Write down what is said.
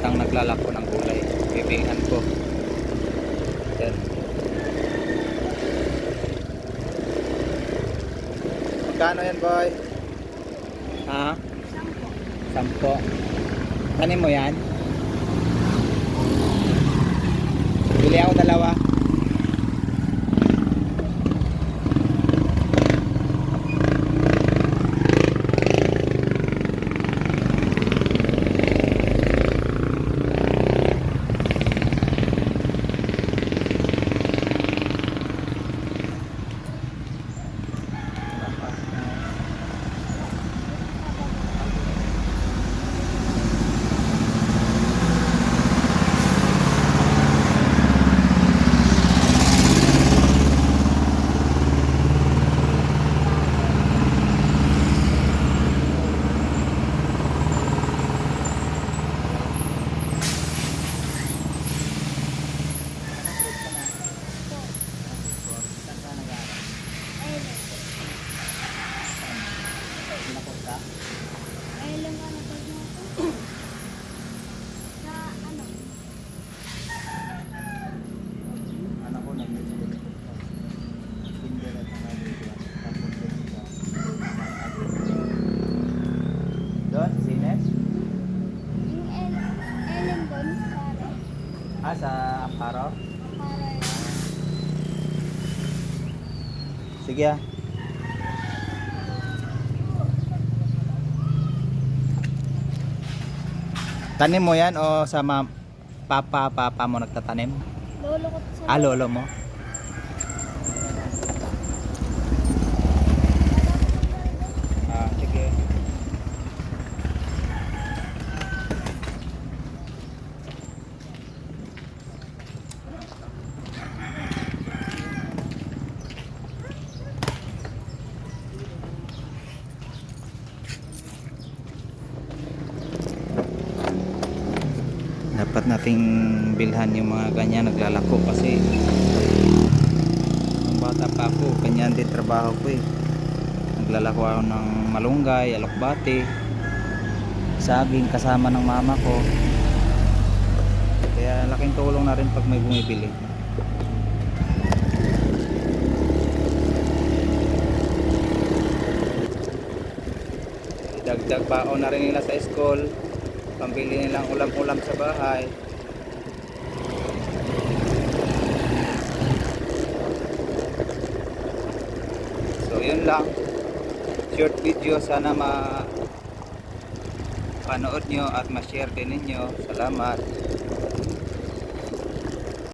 bintang naglalako ng gulay. Bibilhan ko. Yan. Magkano yan, boy? Ha? 10. Tanim mo yan? Bili ako dalawa. Doon, sa Sines? Yung Ellen doon, pare. Ah, sa Amparo? Pare. Sige ah. Tanim mo yan o sa papa mo nagtatanim? Lolo ko to sa Ah, lolo mo? Ah, sige. Dapat nating bilhan yung mga ganyan naglalako kasi nung bata pa ako ganyan din trabaho ko eh. Naglalako ako ng malunggay, alokbati, saging kasama ng mama ko, kaya laking tulong na rin pag may bumibili. Dagdag baon na rin nila sa school, pambili nilang ulam-ulam sa bahay. So yun lang, short video, sana mapanood nyo at ma-share din ninyo. Salamat.